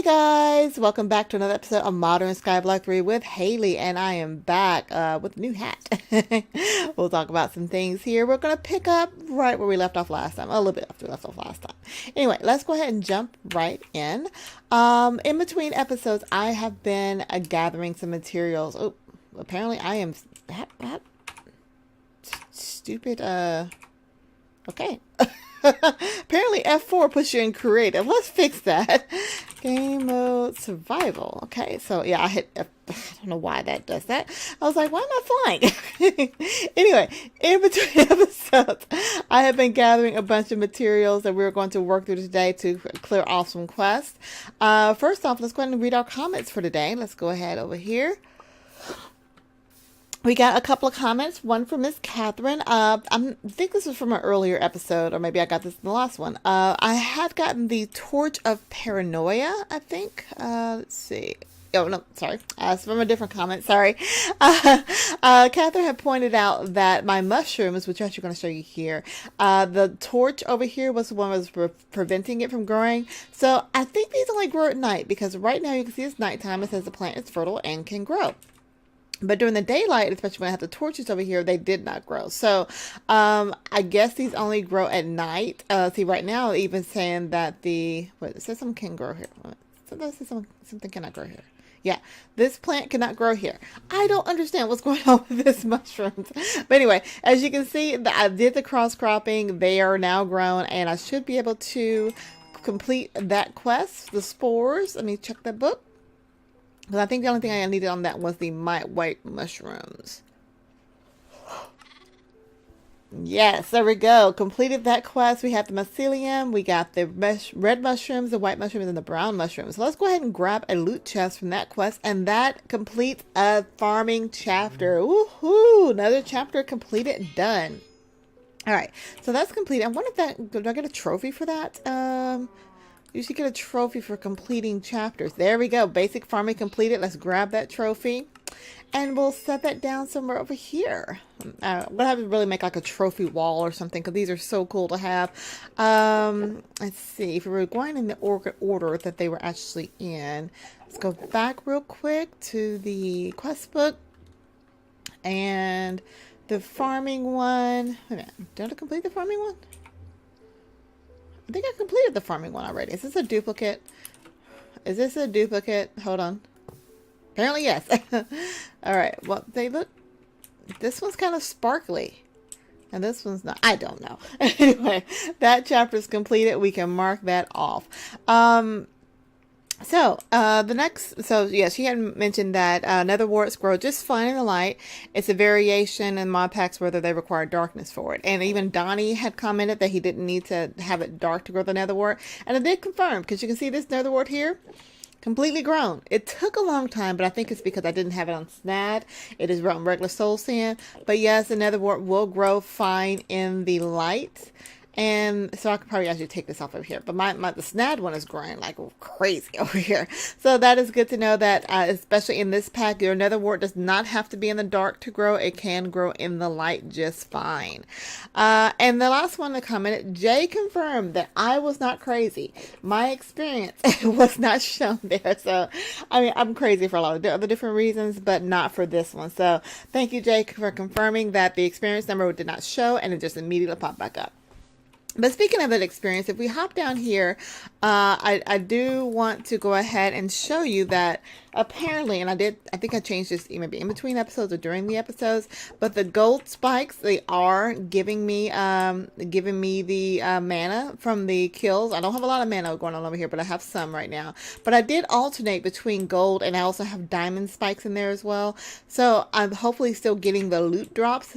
Hey guys, welcome back to another episode of Modern Skyblock 3 with Haley, and I am back with a new hat. We'll talk about some things here. We're going to pick up right where we left off last time, a little bit after we left off last time. Anyway, let's go ahead and jump right in. In between episodes, I have been gathering some materials. Oh, apparently I am stupid, okay. Apparently F4 puts you in creative. Let's fix that. Game mode survival. Okay, so yeah, I hit F. I don't know why that does that. I was like, why am I flying? Anyway, in between episodes, I have been gathering a bunch of materials that we're going to work through today to clear off some quests. First off, let's go ahead and read our comments for today. Let's go ahead over here. We got a couple of comments, one from Miss Catherine. I think this was from an earlier episode, or maybe I got this in the last one. I had gotten the Torch of Paranoia, I think. Let's see. Oh, no, sorry. It's from a different comment. Sorry. Catherine had pointed out that my mushrooms, which I'm actually going to show you here, the torch over here was the one that was preventing it from growing. So I think these only grow at night, because right now you can see it's nighttime. It says the plant is fertile and can grow. But during the daylight, especially when I have the torches over here, they did not grow. So I guess these only grow at night. See, right now, even saying that it says something can grow here. So that says something cannot grow here. Yeah, this plant cannot grow here. I don't understand what's going on with this mushrooms. But anyway, as you can see, I did the cross cropping. They are now grown, and I should be able to complete that quest, the spores. Let me check that book. Because I think the only thing I needed on that was the white mushrooms. Yes, there we go. Completed that quest. We have the mycelium. We got the red mushrooms, the white mushrooms, and the brown mushrooms. So let's go ahead and grab a loot chest from that quest. And that completes a farming chapter. Woohoo! Another chapter completed. Done. All right. So that's complete. I wonder if do I get a trophy for that? You should get a trophy for completing chapters. There we go. Basic farming completed. Let's grab that trophy. And we'll set that down somewhere over here. We'll have to really make like a trophy wall or something, because these are so cool to have. Let's see. If we were going in the order that they were actually in. Let's go back real quick to the quest book. And the farming one. Wait a minute. Did I complete the farming one? I think I completed the farming one already. Is this a duplicate? Is this a duplicate? Hold on. Apparently, yes. All right. Well, this one's kind of sparkly. And this one's not. I don't know. Anyway, that chapter is completed. We can mark that off. So yeah, she had mentioned that nether warts grow just fine in the light. It's a variation in mod packs whether they require darkness for it. And even Donnie had commented that he didn't need to have it dark to grow the nether wart. And I did confirm, because you can see this nether wart here, completely grown. It took a long time, but I think it's because I didn't have it on SNAD. It is on regular soul sand. But yes, the nether wart will grow fine in the light. And so I could probably actually take this off of here. But the SNAD one is growing like crazy over here. So that is good to know that, especially in this pack, your nether wart does not have to be in the dark to grow. It can grow in the light just fine. And the last one that commented, Jay confirmed that I was not crazy. My experience was not shown there. So, I mean, I'm crazy for a lot of other different reasons, but not for this one. So thank you, Jay, for confirming that the experience number did not show and it just immediately popped back up. But speaking of that experience, if we hop down here, I do want to go ahead and show you that apparently, and I think I changed this maybe in between episodes or during the episodes, but the gold spikes, they are giving me the mana from the kills. I don't have a lot of mana going on over here, but I have some right now. But I did alternate between gold, and I also have diamond spikes in there as well. So I'm hopefully still getting the loot drops.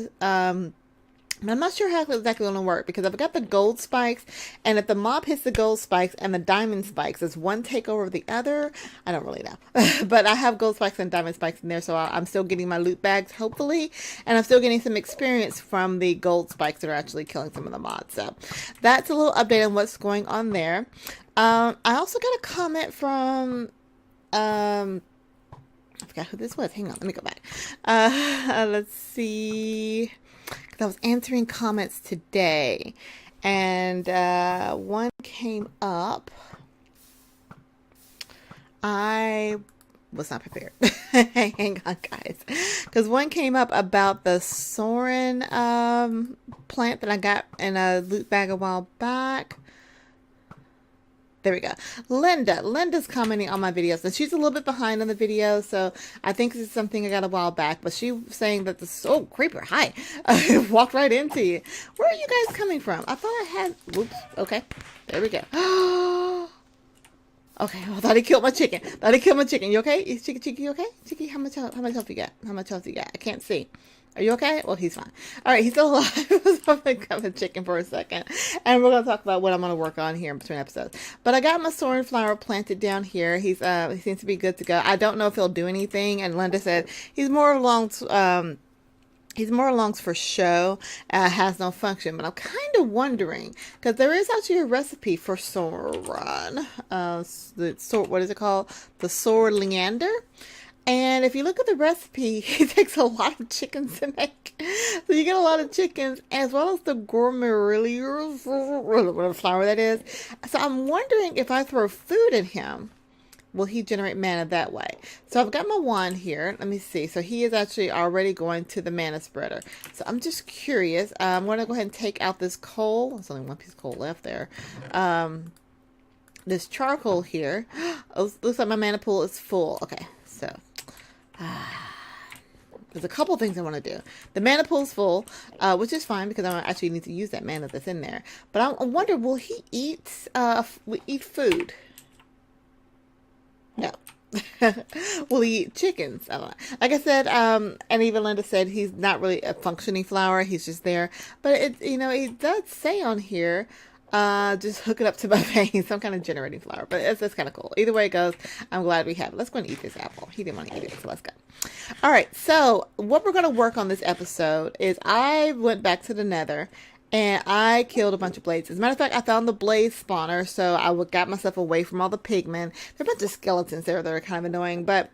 I'm not sure how exactly going to work, because I've got the gold spikes, and if the mob hits the gold spikes and the diamond spikes, does one take over the other? I don't really know. But I have gold spikes and diamond spikes in there, so I'm still getting my loot bags, hopefully, and I'm still getting some experience from the gold spikes that are actually killing some of the mods. So that's a little update on what's going on there. I also got a comment from... I forgot who this was. Hang on, let me go back. Let's see... I was answering comments today, and one came up. I was not prepared. Hang on, guys. Because one came up about the Soren plant that I got in a loot bag a while back. There we go. Linda's commenting on my videos. And she's a little bit behind on the video, so I think this is something I got a while back. But she was saying that oh, creeper, hi. Walked right into you. Where are you guys coming from? I thought I had, whoops, okay. There we go. Okay, I thought he killed my chicken. You okay? Chicky, you okay? Chicky, how much health you got? How much health you got? I can't see. Are you okay? Well, he's fine. All right, he's still alive. So I'm going to grab a chicken for a second. And we're going to talk about what I'm going to work on here in between episodes. But I got my Soren flower planted down here. He seems to be good to go. I don't know if he'll do anything. And Linda said he's more along for show, has no function. But I'm kind of wondering, because there is actually a recipe for Soren. What is it called? The Soren Leander. And if you look at the recipe, it takes a lot of chickens to make. So you get a lot of chickens, as well as the gourmerilia, whatever flour that is. So I'm wondering if I throw food in him, will he generate mana that way? So I've got my wand here. Let me see. So he is actually already going to the mana spreader. So I'm just curious. I'm going to go ahead and take out this coal. There's only one piece of coal left there. This charcoal here. Oh, looks like my mana pool is full. Okay, so there's a couple things I want to do. The mana pool is full, which is fine because I actually need to use that mana that's in there. But I wonder, will he eat food? No. Will he eat chickens? I don't know. Like I said, and even Linda said he's not really a functioning flower. He's just there. But it does say on here, just hook it up to my vein, some kind of generating flower. But that's kind of cool. Either way it goes, I'm glad we have it. Let's go and eat this apple. He didn't want to eat it, so let's go. All right, so what we're going to work on this episode is I went back to the nether and I killed a bunch of blades. As a matter of fact, I found the blaze spawner, so I got myself away from all the pigmen. There are a bunch of skeletons there that are kind of annoying, but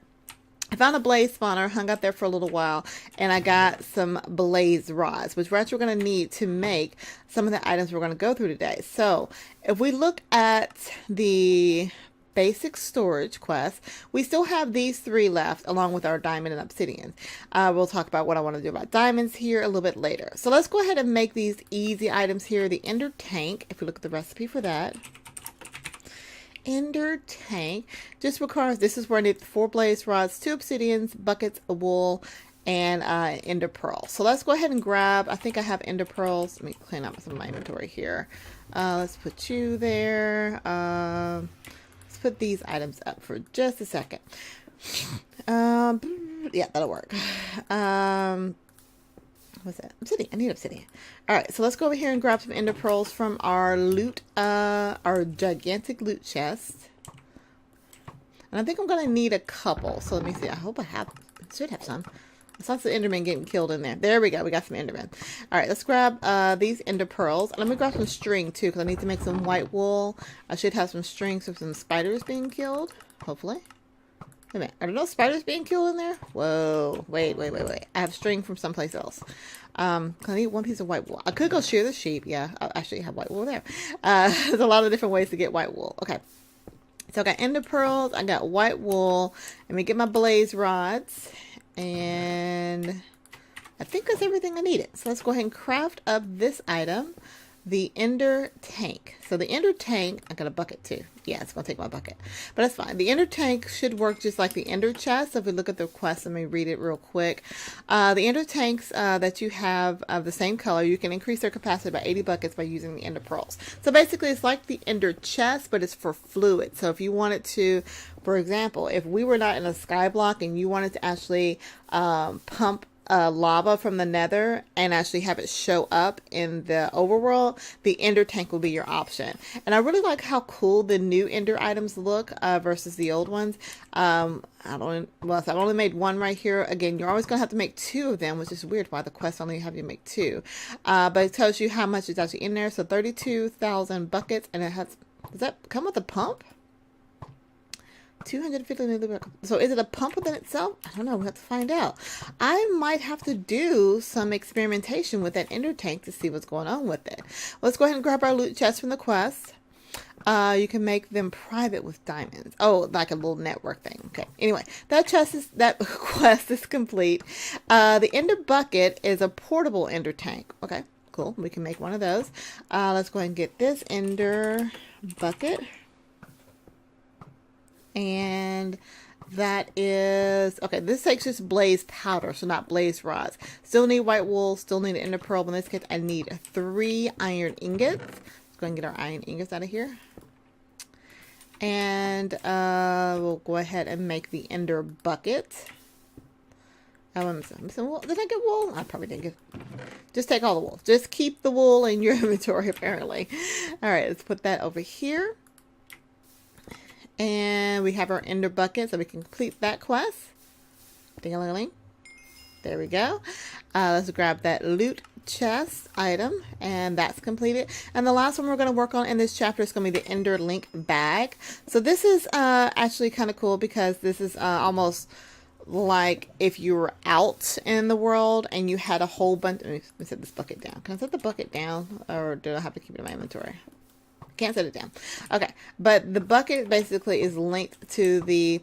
I found a blaze spawner, hung out there for a little while, and I got some blaze rods, which we're actually going to need to make some of the items we're going to go through today. So if we look at the basic storage quest, we still have these 3 left, along with our diamond and obsidian. We'll talk about what I want to do about diamonds here a little bit later. So let's go ahead and make these easy items here. The ender tank, if we look at the recipe for that. Ender tank just requires, this is where I need 4 blaze rods, 2 obsidians, buckets, a wool, and ender pearl. So let's go ahead and grab, I think I have ender pearls. Let me clean up some of my inventory here. Let's put you there. Let's put these items up for just a second. Yeah, that'll work. What's that? Obsidian. I need obsidian. All right, so let's go over here and grab some ender pearls from our loot, our gigantic loot chest. And I think I'm going to need a couple. So let me see. I hope I should have some. I saw some endermen getting killed in there. There we go. We got some endermen. All right, let's grab these ender pearls. And let me grab some string, too, because I need to make some white wool. I should have some strings of some spiders being killed, hopefully. Wait a minute. Are there no spiders being killed in there? Whoa. Wait. I have string from someplace else. I need 1 piece of white wool. I could go shear the sheep. Yeah, I actually have white wool there. There's a lot of different ways to get white wool. Okay. So I got ender pearls. I got white wool. Let me get my blaze rods. And I think that's everything I needed. So let's go ahead and craft up this item. The ender tank. So the ender tank, I got a bucket too. Yeah, it's going to take my bucket. But that's fine. The ender tank should work just like the ender chest. So if we look at the quest, let me read it real quick. The ender tanks that you have of the same color, you can increase their capacity by 80 buckets by using the ender pearls. So basically it's like the ender chest, but it's for fluid. So if you wanted to, for example, if we were not in a skyblock and you wanted to actually pump lava from the nether and actually have it show up in the overworld, the ender tank will be your option. And I really like how cool the new ender items look versus the old ones. I've only made 1 right here. Again, you're always going to have to make 2 of them, which is weird why the quest only have you make 2. But it tells you how much is actually in there. So 32,000 buckets, and it has, does that come with a pump? 250 milliliter. So is it a pump within itself? I don't know. We'll have to find out. I might have to do some experimentation with that ender tank to see what's going on with it. Let's go ahead and grab our loot chest from the quest. You can make them private with diamonds. Oh, like a little network thing. Okay. Anyway, that quest is complete. The ender bucket is a portable ender tank. Okay, cool. We can make one of those. Let's go ahead and get this ender bucket. And that is, okay, this takes just blaze powder, so not blaze rods. Still need white wool, still need an ender pearl, but in this case I need 3 iron ingots. Let's go and get our iron ingots out of here. And we'll go ahead and make the ender bucket. I'm missing wool. Did I get wool? I probably didn't get. Just take all the wool. Just keep the wool in your inventory, apparently. All right, let's put that over here. And we have our ender bucket, so we can complete that quest. Ding-a-ling-a-ling. There we go. Let's grab that loot chest item, and that's completed. And the last one we're going to work on in this chapter is going to be the Enderlink bag. So this is actually kind of cool because this is almost like if you were out in the world and you had a whole bunch. Let me set this bucket down. Can I set the bucket down, or do I have to keep it in my inventory? Can't set it down. Okay, but the bucket basically is linked to the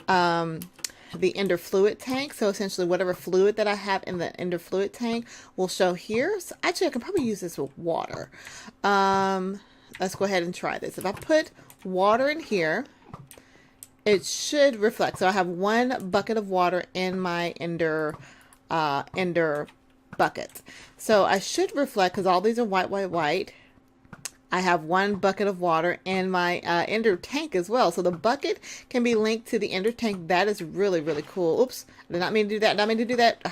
ender fluid tank. So essentially whatever fluid that I have in the ender fluid tank will show here. So actually I can probably use this with water. Let's go ahead and try this. If I put water in here, it should reflect. So I have 1 bucket of water in my ender bucket. So I should reflect, because all these are white, white, white. I have 1 bucket of water in my ender tank as well. So the bucket can be linked to the ender tank. That is really, really cool. Oops, I did not mean to do that. Did not mean to do that.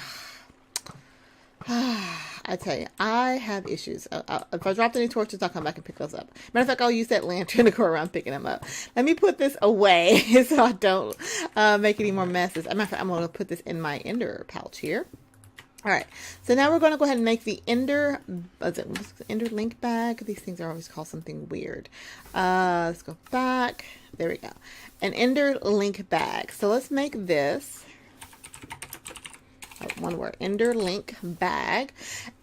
I tell you, I have issues. If I dropped any torches, I'll come back and pick those up. Matter of fact, I'll use that lantern to go around picking them up. Let me put this away so I don't make any more messes. As a matter of fact, I'm going to put this in my ender pouch here. All right, so now we're going to go ahead and make the Enderlink bag. These things are always called something weird. Let's go back. There we go. An Enderlink bag. So let's make this. One word, Enderlink bag.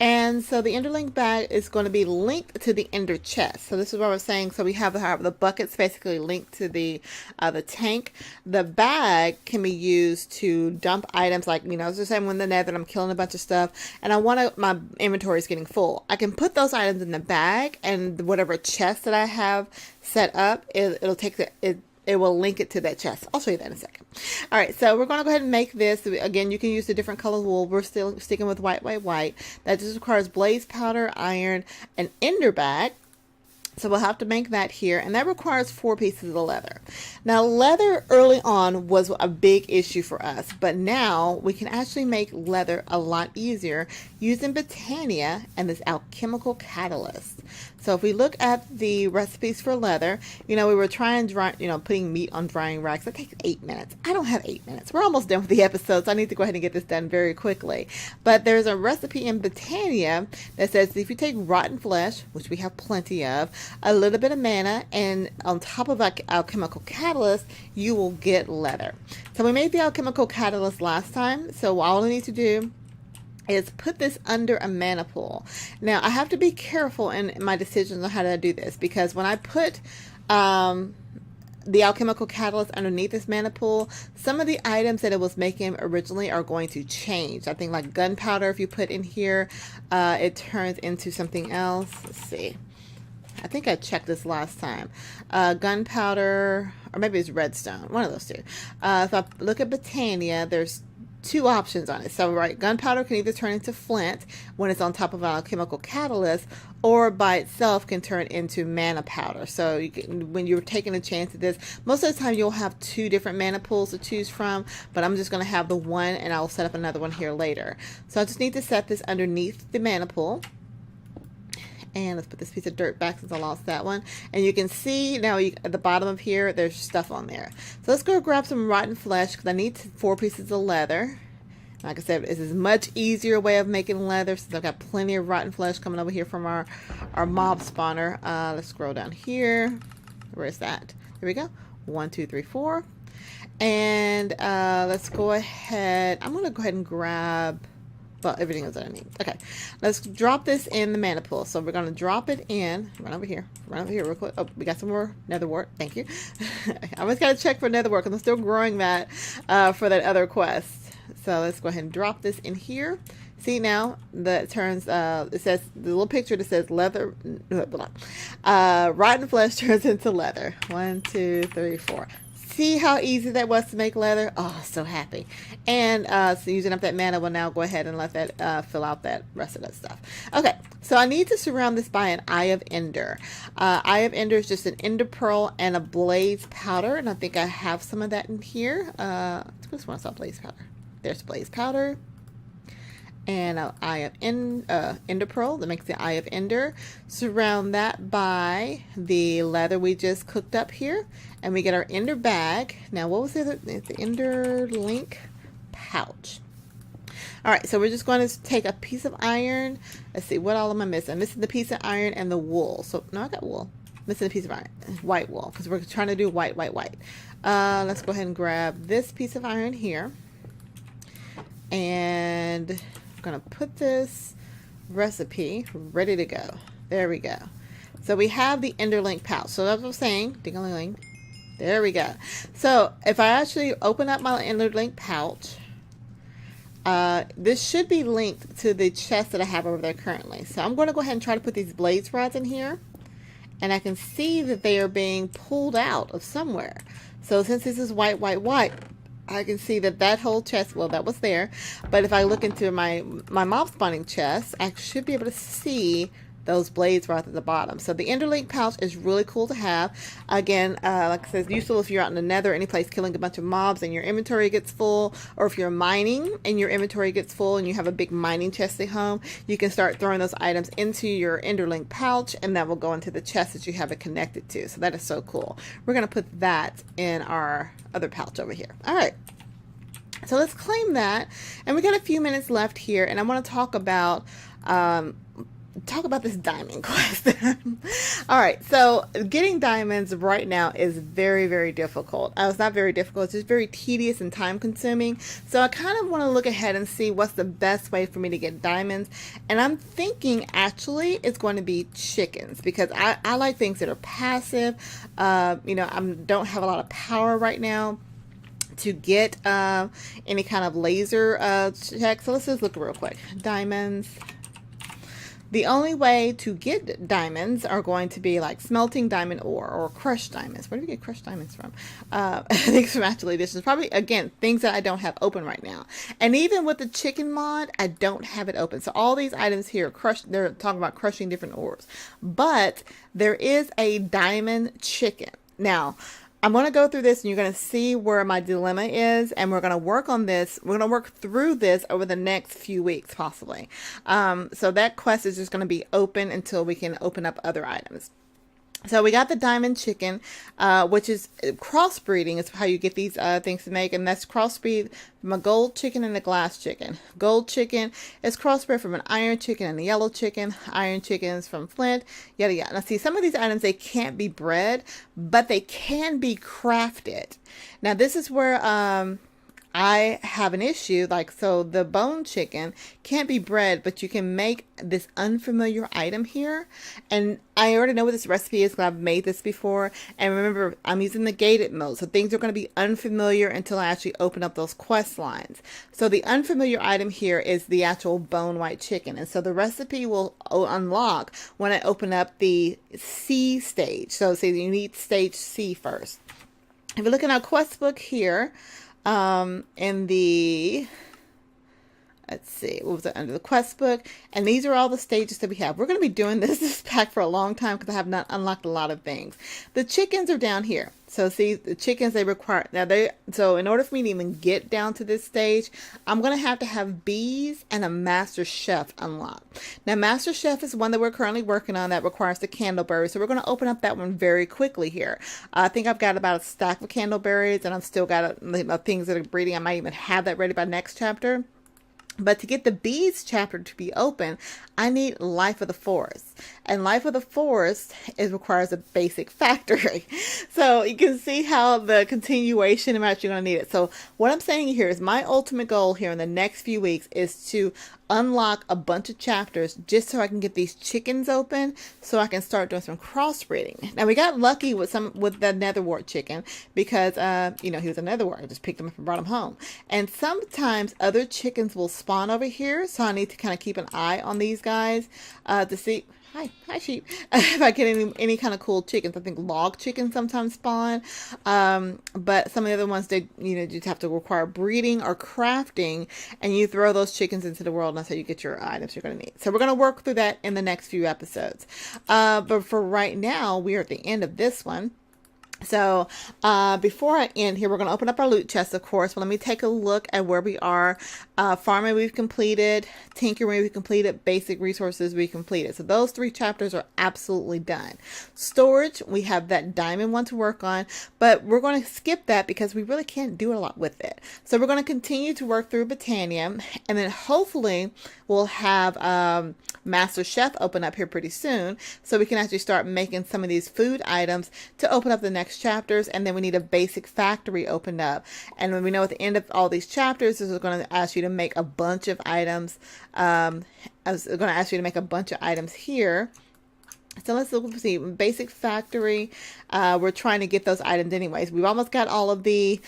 And so the Enderlink bag is going to be linked to the Ender chest. So this is what I was saying. So we have the buckets basically linked to the tank. The bag can be used to dump items, like, you know, it's the same when the nether, I'm killing a bunch of stuff and I want to, my inventory is getting full. I can put those items in the bag, and whatever chest that I have set up, it'll take it will link it to that chest. I'll show you that in a second. All right, so we're going to go ahead and make this. Again, you can use the different color wool. We're still sticking with white, white, white. That just requires blaze powder, iron, an ender bag. So we'll have to make that here, and that requires 4 pieces of leather. Now, leather early on was a big issue for us, but now we can actually make leather a lot easier using Botania and this alchemical catalyst. So if we look at the recipes for leather, you know, we were trying putting meat on drying racks. That takes 8 minutes. I don't have 8 minutes. We're almost done with the episode, so I need to go ahead and get this done very quickly. But there's a recipe in Botania that says if you take rotten flesh, which we have plenty of, a little bit of mana, and on top of our alchemical catalyst, you will get leather. So we made the alchemical catalyst last time, so all I need to do is put this under a mana pool. Now I have to be careful in my decisions on how to do this, because when I put the alchemical catalyst underneath this mana pool, some of the items that it was making originally are going to change. I think like gunpowder, if you put in here, it turns into something else. Let's see. I think I checked this last time. Gunpowder, or maybe it's redstone, one of those two. If I look at Botania, there's 2 options on it. So, right, gunpowder can either turn into flint when it's on top of an alchemical catalyst, or by itself can turn into mana powder. So when you're taking a chance at this, most of the time you'll have 2 different mana pools to choose from, but I'm just going to have the one, and I'll set up another one here later. So I just need to set this underneath the mana pool. And let's put this piece of dirt back since I lost that one. And you can see now at the bottom of here, there's stuff on there. So let's go grab some rotten flesh, because I need 4 pieces of leather. Like I said, this is a much easier way of making leather, since I've got plenty of rotten flesh coming over here from our mob spawner. Let's scroll down here. Where is that? There we go. 1, 2, 3, 4. And let's go ahead. I'm going to go ahead and grab Well, everything else that I need. Okay, let's drop this in the mana pool. So we're going to drop it in. Run over here real quick. Oh, we got some more nether wart. Thank you. I always got to check for nether wart because I'm still growing that for that other quest. So let's go ahead and drop this in here. See now that turns, it says, the little picture that says leather, rotten flesh turns into leather. 1, 2, 3, 4. See how easy that was to make leather? Oh, so happy. And so using up that mana, we'll now go ahead and let that fill out that rest of that stuff. Okay, so I need to surround this by an Eye of Ender. Eye of Ender is just an Ender Pearl and a Blaze Powder, and I think I have some of that in here. I just want to saw Blaze Powder. There's Blaze Powder. And an Eye of Ender Pearl that makes the Eye of Ender. Surround that by the leather we just cooked up here, and we get our Ender bag. Now, what was the other? The Enderlink pouch. All right, so we're just going to take a piece of iron. Let's see, what all am I missing? I'm missing the piece of iron and the wool. So no, I got wool. Missing a piece of iron, white wool, because we're trying to do white. Let's go ahead and grab this piece of iron here, and going to put this recipe ready to go. There we go. So we have the Enderlink pouch. So that's what I'm saying. Ding-a-ling-ling. There we go. So if I actually open up my Enderlink pouch, this should be linked to the chest that I have over there currently. So I'm going to go ahead and try to put these blaze rods in here, and I can see that they are being pulled out of somewhere. So since this is white, I can see that that whole chest, well, that was there. But if I look into my mob spawning chest, I should be able to see those blades right at the bottom. So the Enderlink pouch is really cool to have. Again, like I said, useful if you're out in the nether, any place killing a bunch of mobs and your inventory gets full, or if you're mining and your inventory gets full and you have a big mining chest at home, you can start throwing those items into your Enderlink pouch, and that will go into the chest that you have it connected to. So that is so cool. We're going to put that in our other pouch over here. All right. So let's claim that, and we got a few minutes left here, and I want to talk about this diamond quest. All right, so getting diamonds right now is very, very difficult. It's not very difficult, it's just very tedious and time consuming. So I kind of want to look ahead and see what's the best way for me to get diamonds. And I'm thinking actually it's going to be chickens, because I like things that are passive. You know, I don't have a lot of power right now to get any kind of laser check. So let's just look real quick. Diamonds. The only way to get diamonds are going to be like smelting diamond ore or crushed diamonds. Where do we get crushed diamonds from? I think from Actually Editions. Probably, again, things that I don't have open right now. And even with the chicken mod, I don't have it open. So all these items here, they're talking about crushing different ores. But there is a diamond chicken. Now, I'm going to go through this and you're going to see where my dilemma is, and we're going to work on this. We're going to work through this over the next few weeks, possibly. So that quest is just going to be open until we can open up other items. So we got the diamond chicken, which is crossbreeding is how you get these things to make. And that's crossbreed from a gold chicken and a glass chicken. Gold chicken is crossbred from an iron chicken and a yellow chicken. Iron chickens from flint, yada yada. Now see, some of these items, they can't be bred, but they can be crafted. Now this is where I have an issue. Like, so the bone chicken can't be bred, but you can make this unfamiliar item here. And I already know what this recipe is because I've made this before. And remember, I'm using the gated mode. So things are going to be unfamiliar until I actually open up those quest lines. So the unfamiliar item here is the actual bone white chicken. And so the recipe will unlock when I open up the C stage. So see, you need stage C first. If you look in our quest book here, in the, let's see, what was it, under the quest book, and these are all the stages that we have. We're going to be doing this pack for a long time because I have not unlocked a lot of things. The chickens are down here. So see, the chickens, they require, so in order for me to even get down to this stage, I'm going to have bees and a master chef unlocked. Now, master chef is one that we're currently working on that requires the candleberry. So we're going to open up that one very quickly here. I think I've got about a stack of candleberries, and I've still got things that are breeding. I might even have that ready by next chapter. But to get the bees chapter to be open, I need Life of the Forest. And Life of the Forest requires a basic factory. So you can see how the continuation, I'm actually going to need it. So what I'm saying here is my ultimate goal here in the next few weeks is to unlock a bunch of chapters just so I can get these chickens open so I can start doing some crossbreeding. Now we got lucky with the netherwart chicken because he was a netherwart. I just picked him up and brought him home. And sometimes other chickens will spawn over here, so I need to kind of keep an eye on these guys to see. Hi sheep. If I get any kind of cool chickens. I think log chickens sometimes spawn. But some of the other ones, they just have to require breeding or crafting, and you throw those chickens into the world, and that's how you get your items you're going to need. So we're going to work through that in the next few episodes. But for right now, we are at the end of this one. So before I end here, we're going to open up our loot chest, of course. But let me take a look at where we are. Farming we've completed, tinkering we've completed, basic resources we completed. So those 3 chapters are absolutely done. Storage, we have that diamond one to work on, but we're going to skip that because we really can't do a lot with it. So we're going to continue to work through Botania, and then hopefully we'll have Master Chef open up here pretty soon, so we can actually start making some of these food items to open up the next chapters. And then we need a basic factory opened up, and when we know at the end of all these chapters, this is going to ask you to make a bunch of items. I was going to ask you to make a bunch of items here. So let's see, basic factory. We're trying to get those items anyways. We've almost got all of the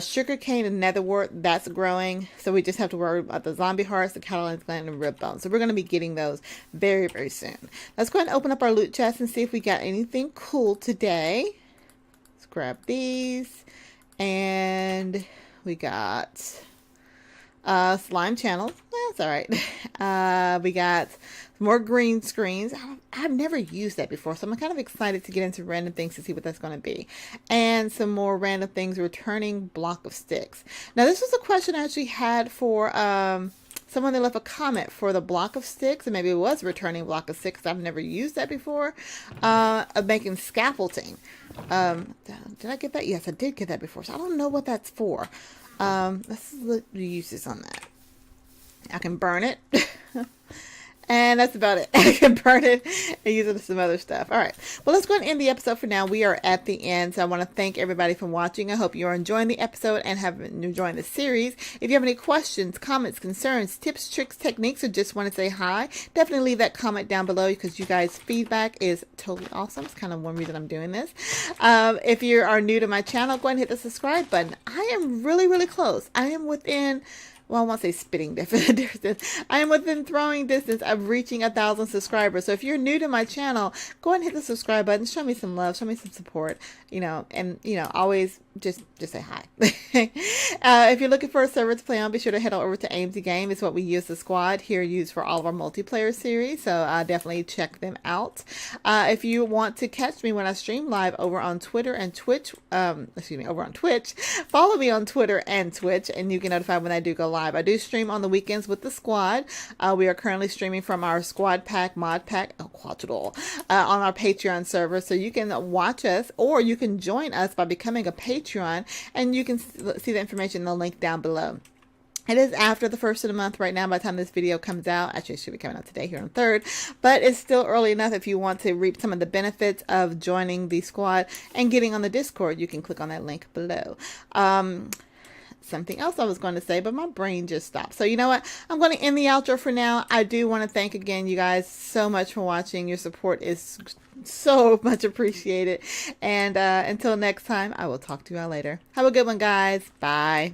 sugarcane and netherwort that's growing. So we just have to worry about the zombie hearts, the Catalan's gland, and rib bones. So we're going to be getting those very, very soon. Let's go ahead and open up our loot chest and see if we got anything cool today. Let's grab these. And we got slime channels. That's all right. We got more green screens. I've never used that before, so I'm kind of excited to get into random things to see what that's going to be. And some more random things, returning block of sticks. Now, this was a question I actually had for someone that left a comment for the block of sticks, and maybe it was returning block of sticks. I've never used that before. Of making scaffolding. Did I get that? Yes, I did get that before, so I don't know what that's for. Let's look the uses on that. I can burn it. And that's about it. I can burn it and use it for some other stuff. All right. Well, let's go ahead and end the episode for now. We are at the end. So I want to thank everybody for watching. I hope you're enjoying the episode and have been enjoying the series. If you have any questions, comments, concerns, tips, tricks, techniques, or just want to say hi, definitely leave that comment down below because you guys' feedback is totally awesome. It's kind of one reason I'm doing this. If you are new to my channel, go ahead and hit the subscribe button. I am really, really close. I am within... well, I won't say spitting distance. I am within throwing distance of reaching 1,000 subscribers. So if you're new to my channel, go ahead and hit the subscribe button. Show me some love. Show me some support. Always just say hi. If you're looking for a server to play on, be sure to head on over to AMZ Game. It's what we use the squad here, used for all of our multiplayer series. So definitely check them out. If you want to catch me when I stream live over on Twitter and Twitch, over on Twitch, follow me on Twitter and Twitch, and you get notified when I do go live. I do stream on the weekends with the squad. We are currently streaming from our squad pack, mod pack, on our Patreon server. So you can watch us, or you can join us by becoming a Patreon, and you can see the information in the link down below. It is after the 1st of the month right now by the time this video comes out. Actually, it should be coming out today here on the 3rd. But it's still early enough if you want to reap some of the benefits of joining the squad and getting on the Discord. You can click on that link below. Something else I was going to say, but my brain just stopped. So you know what? I'm going to end the outro for now. I do want to thank again you guys so much for watching. Your support is so much appreciated. And until next time, I will talk to you all later. Have a good one, guys. Bye.